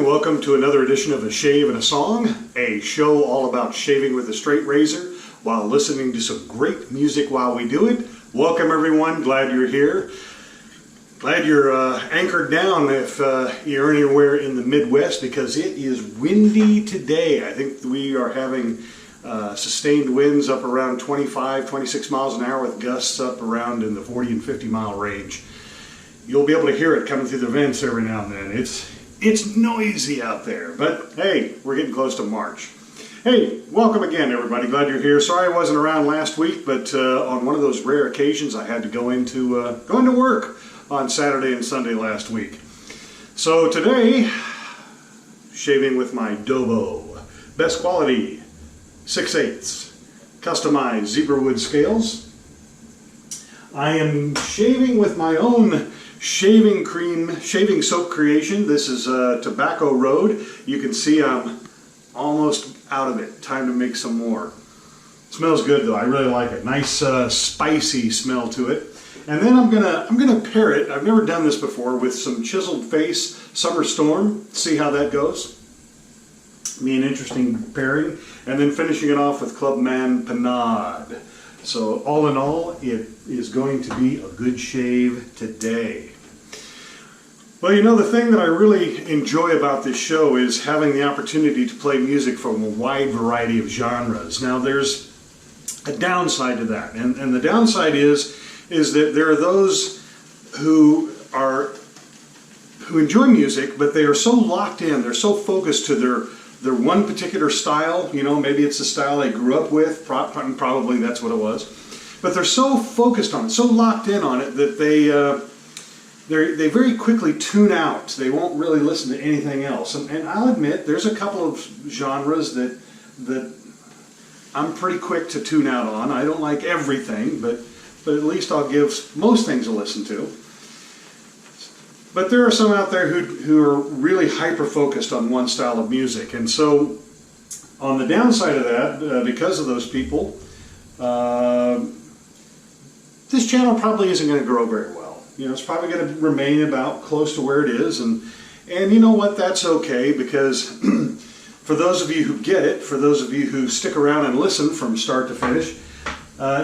and welcome to another edition of A Shave and a Song, a show all about shaving with a straight razor while listening to some great music while we do it. Welcome everyone, glad you're here. Glad you're anchored down if you're anywhere in the Midwest, because it is windy today. I think we are having sustained winds up around 25, 26 miles an hour with gusts up around in the 40 and 50 mile range. You'll be able to hear it coming through the vents every now and then. It's noisy out there, but hey, we're getting close to March. Hey, welcome again everybody, glad you're here. Sorry I wasn't around last week, but on one of those rare occasions I had to go into work on Saturday and Sunday last week. So today, shaving with my Dovo, best quality 6/8 customized zebra wood scales. I am shaving with my own shaving soap creation. This is Tobacco Road. You can see I'm almost out of it. Time to make some more. Smells good though. I really like it. Nice spicy smell to it. And then I'm gonna pair it. I've never done this before, with some Chiselled Face Summer Storm. See how that goes. Be an interesting pairing. And then finishing it off with Clubman Pinaud. So all in all, it is going to be a good shave today. Well, you know, the thing that I really enjoy about this show is having the opportunity to play music from a wide variety of genres. Now, there's a downside to that, and the downside is that there are those who enjoy music, but they are so locked in, they're so focused to their one particular style. You know, maybe it's the style they grew up with, probably that's what it was. But they're so focused on it, so locked in on it, that they very quickly tune out. They won't really listen to anything else. And I'll admit, there's a couple of genres that I'm pretty quick to tune out on. I don't like everything, but at least I'll give most things a listen to. But there are some out there who are really hyper-focused on one style of music. And so, on the downside of that, because of those people, this channel probably isn't going to grow very well. You know, it's probably going to remain about close to where it is. And you know what, that's okay, because for those of you who get it, for those of you who stick around and listen from start to finish,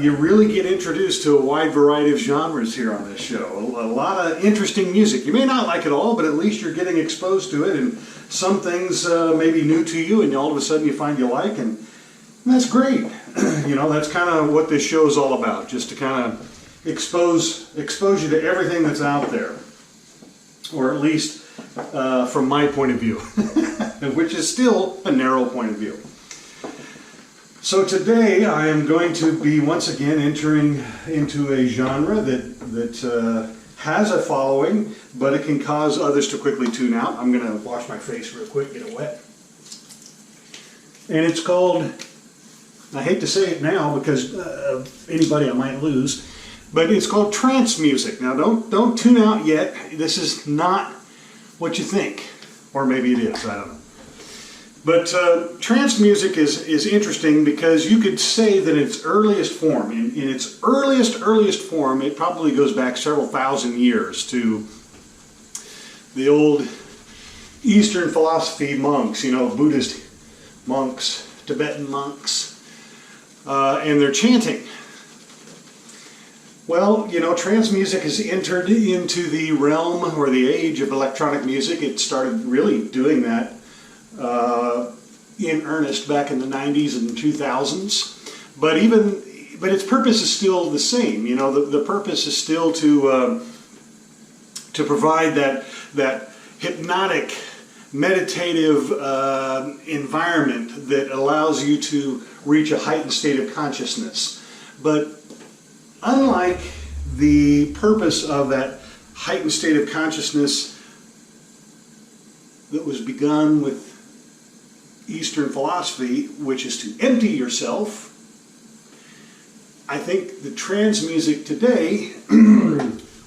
you really get introduced to a wide variety of genres here on this show. A lot of interesting music. You may not like it all, but at least you're getting exposed to it, and some things may be new to you, and all of a sudden you find you like, and that's great. You know, that's kind of what this show is all about, just to kind of expose you to everything that's out there, or at least from my point of view, which is still a narrow point of view. So today I am going to be once again entering into a genre that has a following, but it can cause others to quickly tune out. I'm going to wash my face real quick, get it wet. And it's called, I hate to say it now because anybody I might lose, but it's called trance music. Now don't tune out yet. This is not what you think, or maybe it is, I don't know. But trance music is interesting because you could say that in its earliest form, in its earliest form, it probably goes back several thousand years to the old Eastern philosophy monks, you know, Buddhist monks, Tibetan monks, and their chanting. Well, you know, trance music has entered into the realm or the age of electronic music. It started really doing that in earnest back in the 90s and 2000s, but its purpose is still the same. You know, the purpose is still to provide that hypnotic, meditative environment that allows you to reach a heightened state of consciousness. But unlike the purpose of that heightened state of consciousness that was begun with Eastern philosophy, which is to empty yourself, I think the trance music today,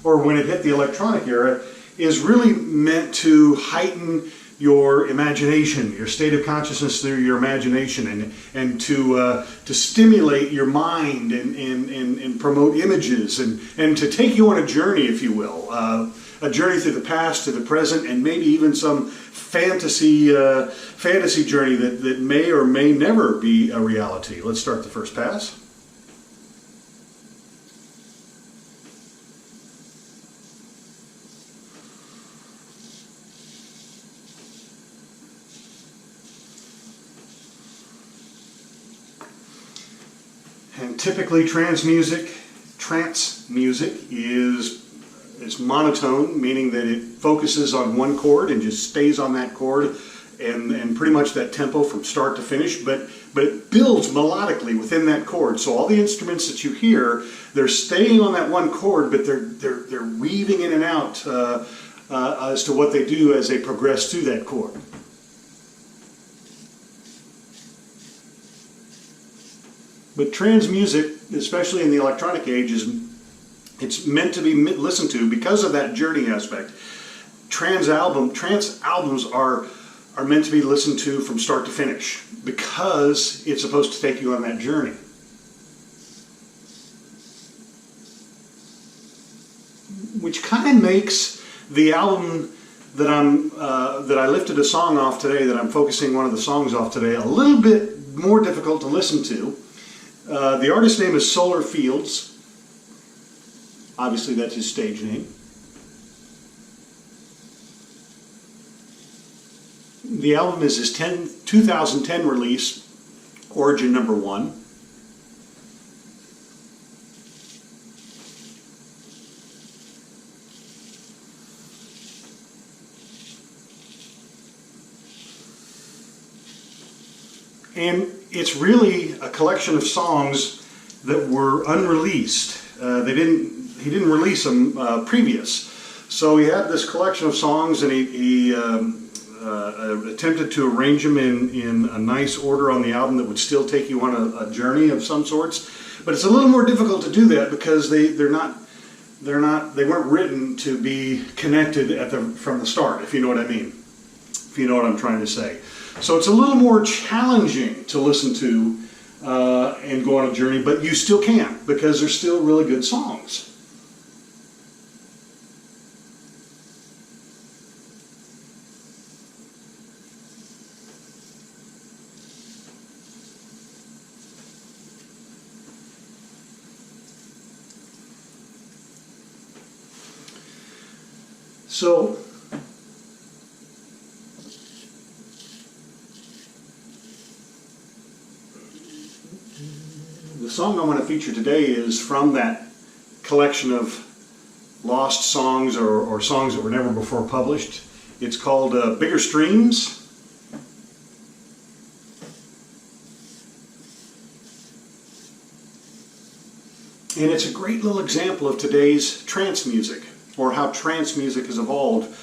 or when it hit the electronic era, is really meant to heighten your imagination, your state of consciousness through your imagination, and to stimulate your mind and promote images, and to take you on a journey, if you will, a journey through the past to the present, and maybe even some fantasy journey that may or may never be a reality. Let's start the first pass. And typically trance music is monotone, meaning that it focuses on one chord and just stays on that chord and pretty much that tempo from start to finish, but it builds melodically within that chord. So all the instruments that you hear, they're staying on that one chord, but they're weaving in and out as to what they do as they progress through that chord. But trance music, especially in the electronic age, it's meant to be listened to because of that journey aspect. Trance albums are meant to be listened to from start to finish because it's supposed to take you on that journey. Which kind of makes the album that I lifted a song off today, that I'm focusing one of the songs off today, a little bit more difficult to listen to. The artist's name is Solar Fields. Obviously, that's his stage name. The album is his 2010 release, Origin Number 1. And it's really a collection of songs that were unreleased. He didn't release them previous. So he had this collection of songs, and he attempted to arrange them in a nice order on the album that would still take you on a journey of some sorts. But it's a little more difficult to do that because they weren't written to be connected from the start, if you know what I mean. If you know what I'm trying to say. So it's a little more challenging to listen to and go on a journey, but you still can because they're still really good songs. So the song I want to feature today is from that collection of lost songs or songs that were never before published. It's called Bigger Streams. And it's a great little example of today's trance music, or how trance music has evolved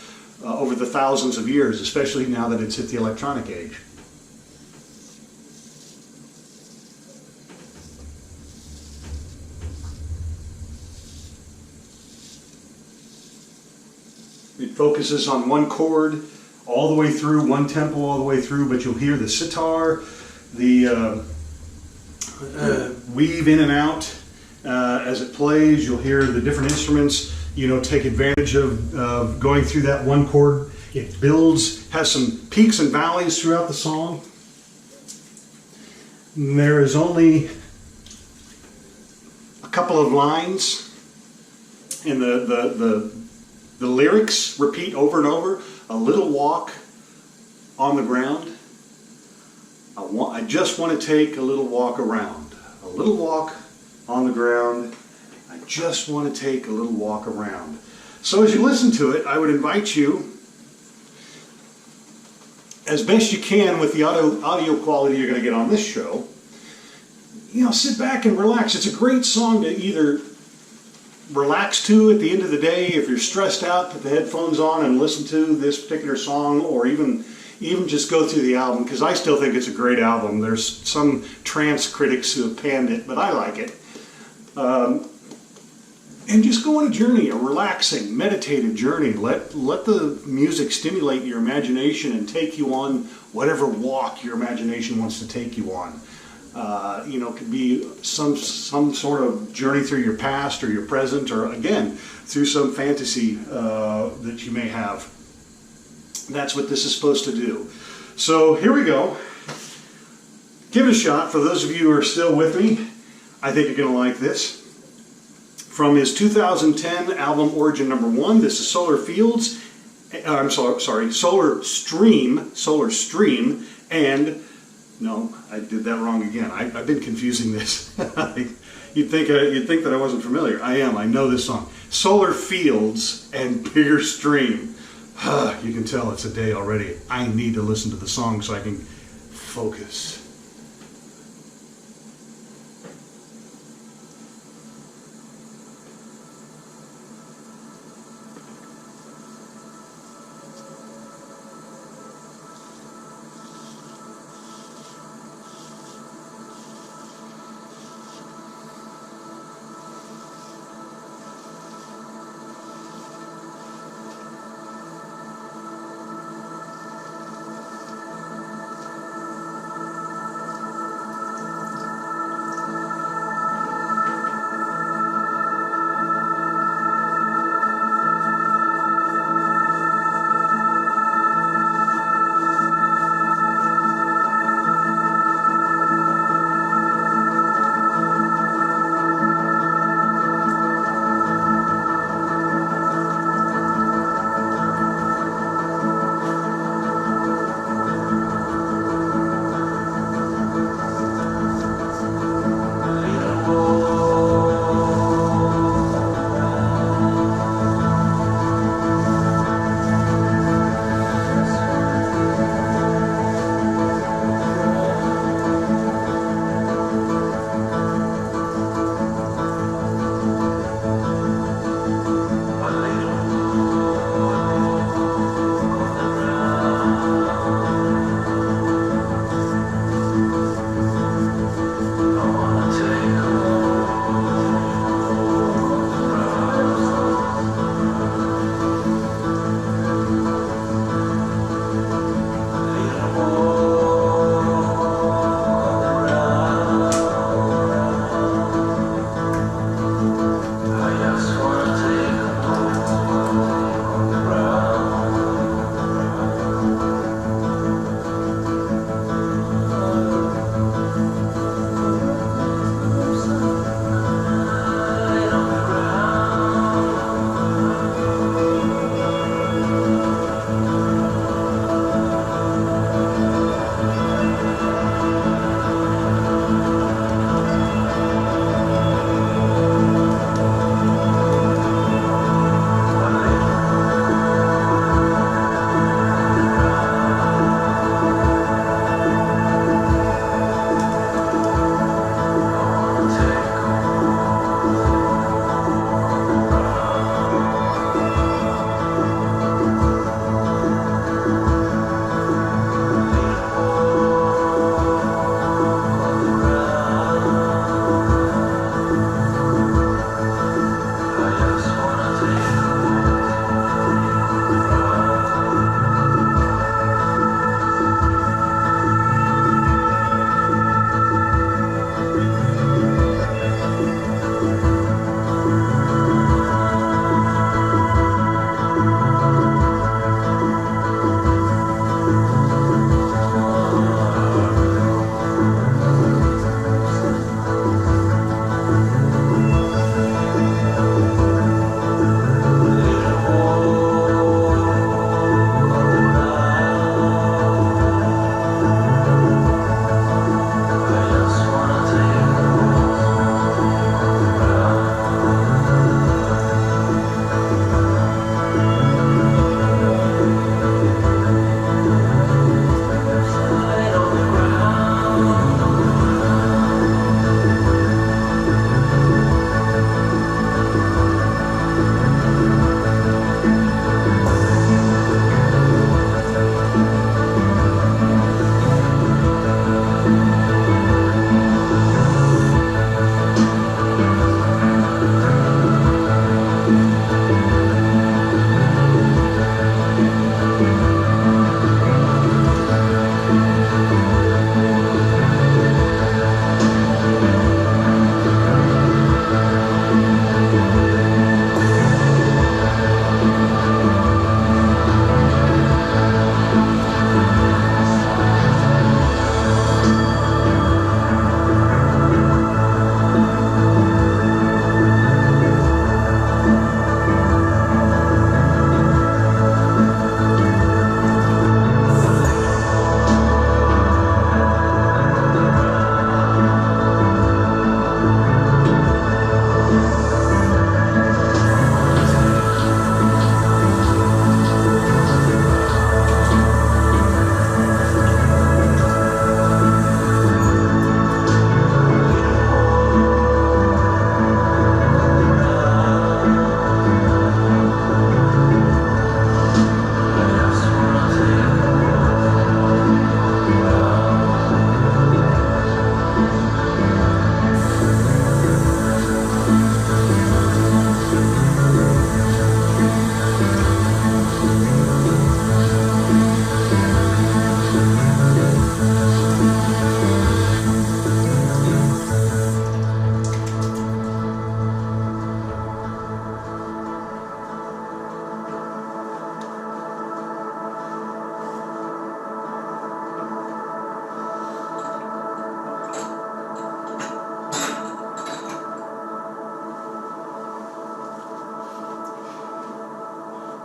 over the thousands of years, especially now that it's hit the electronic age. It focuses on one chord all the way through, one tempo all the way through, but you'll hear the sitar, the weave in and out as it plays. You'll hear the different instruments, take advantage of going through that one chord. It builds, has some peaks and valleys throughout the song. And there is only a couple of lines, and the lyrics repeat over and over. A little walk on the ground. I just want to take a little walk around. A little walk on the ground. I just want to take a little walk around. So as you listen to it, I would invite you, as best you can with the audio quality you're going to get on this show, sit back and relax. It's a great song to either relax to at the end of the day. If you're stressed out, put the headphones on and listen to this particular song, or even just go through the album, because I still think it's a great album. There's some trance critics who have panned it, but I like it. And just go on a journey, a relaxing, meditative journey. Let the music stimulate your imagination and take you on whatever walk your imagination wants to take you on. It could be some sort of journey through your past or your present, or again, through some fantasy that you may have. That's what this is supposed to do. So here we go. Give it a shot. For those of you who are still with me, I think you're going to like this. From his 2010 album Origin Number 1, this is Solar Fields. I'm sorry, Solar Stream, and no, I did that wrong again. I've been confusing this. You'd think that I wasn't familiar. I am. I know this song. Solar Fields and Bigger Stream. You can tell it's a day already. I need to listen to the song so I can focus.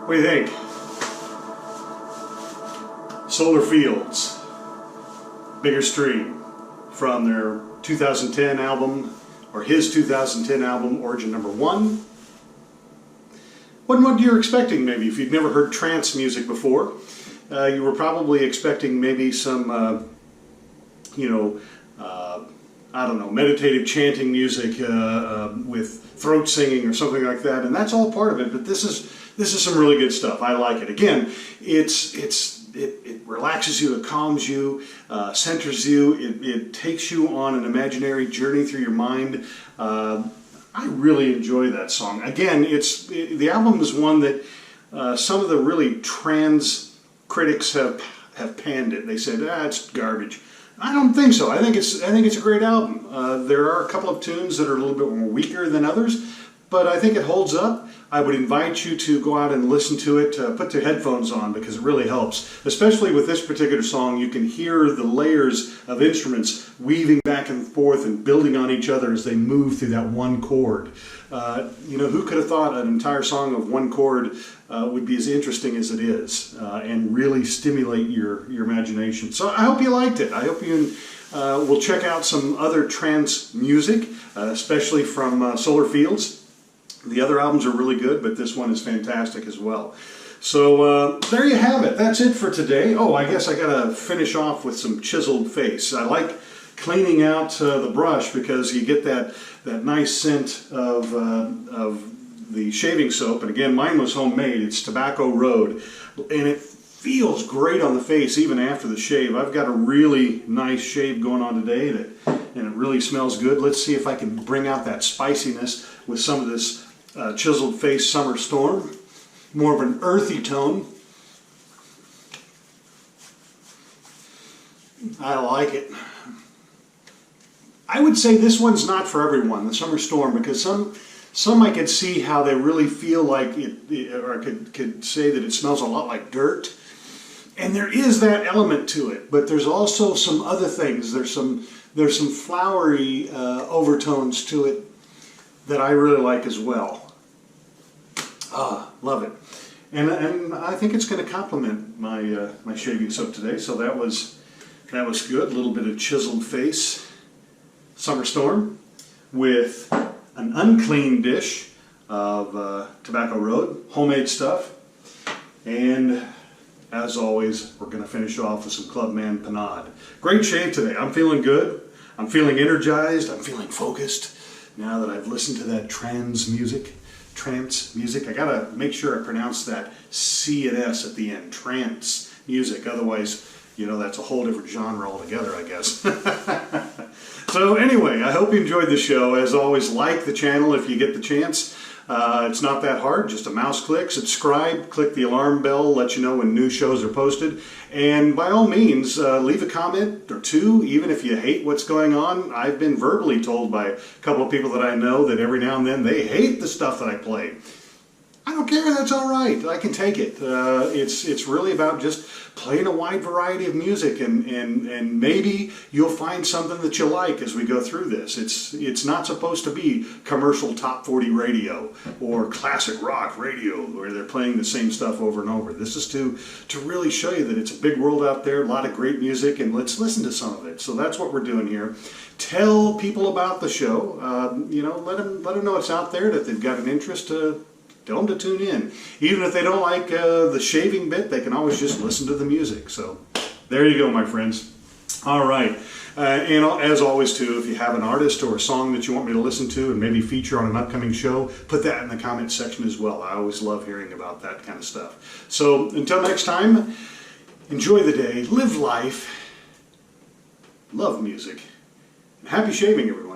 What do you think? Solar Fields, Bigger Stream, from their 2010 album, or his 2010 album, Origin Number 1. Wasn't what you're expecting, maybe. If you've never heard trance music before, you were probably expecting maybe some, I don't know, meditative chanting music with throat singing or something like that, and that's all part of it. But this is some really good stuff. I like it. Again, it relaxes you, it calms you, centers you. It takes you on an imaginary journey through your mind. I really enjoy that song. Again, the album is one that some of the really trans critics have panned it. They said, it's garbage. I don't think so. I think it's a great album. There are a couple of tunes that are a little bit more weaker than others, but I think it holds up. I would invite you to go out and listen to it. Put your headphones on because it really helps. Especially with this particular song, you can hear the layers of instruments weaving back and forth and building on each other as they move through that one chord. Who could have thought an entire song of one chord would be as interesting as it is and really stimulate your imagination. So I hope you liked it. I hope you will check out some other trance music, especially from Solar Fields. The other albums are really good, but this one is fantastic as well. So there you have it. That's it for today. Oh, I guess I gotta finish off with some Chissled Face. I like cleaning out the brush because you get that nice scent of the shaving soap. And again, mine was homemade. It's Tobacco Road, and it feels great on the face even after the shave. I've got a really nice shave going on today, and it really smells good. Let's see if I can bring out that spiciness with some of this Chiselled Face Summer Storm. More of an earthy tone. I like it. I would say this one's not for everyone, the Summer Storm, because some I could see how they really feel like it or could say that it smells a lot like dirt. And there is that element to it, but there's also some other things. There's some flowery overtones to it that I really like as well. Love it. And I think it's going to complement my my shaving soap today. So that was good. A little bit of Chiselled Face Summer Storm with an unclean dish of Tobacco Road, homemade stuff. And as always, we're going to finish off with some Clubman Pinaud. Great shave today. I'm feeling good. I'm feeling energized. I'm feeling focused now that I've listened to that trance music. I gotta make sure I pronounce that C and S at the end. Trance music. Otherwise, that's a whole different genre altogether, I guess. So anyway, I hope you enjoyed the show. As always, like the channel if you get the chance. It's not that hard, just a mouse click, subscribe, click the alarm bell, let you know when new shows are posted. And by all means, leave a comment or two, even if you hate what's going on. I've been verbally told by a couple of people that I know that every now and then they hate the stuff that I play. I don't care, that's all right. I can take it. It's really about just playing a wide variety of music, and maybe you'll find something that you like as we go through this. It's not supposed to be commercial top 40 radio or classic rock radio where they're playing the same stuff over and over. This is to really show you that it's a big world out there, a lot of great music, and let's listen to some of it. So that's what we're doing here. Tell people about the show. Let them know it's out there, that they've got an interest to. Tell them to tune in. Even if they don't like the shaving bit, they can always just listen to the music. So there you go, my friends. All right. And as always, too, if you have an artist or a song that you want me to listen to and maybe feature on an upcoming show, put that in the comment section as well. I always love hearing about that kind of stuff. So until next time, enjoy the day, live life, love music, and happy shaving, everyone.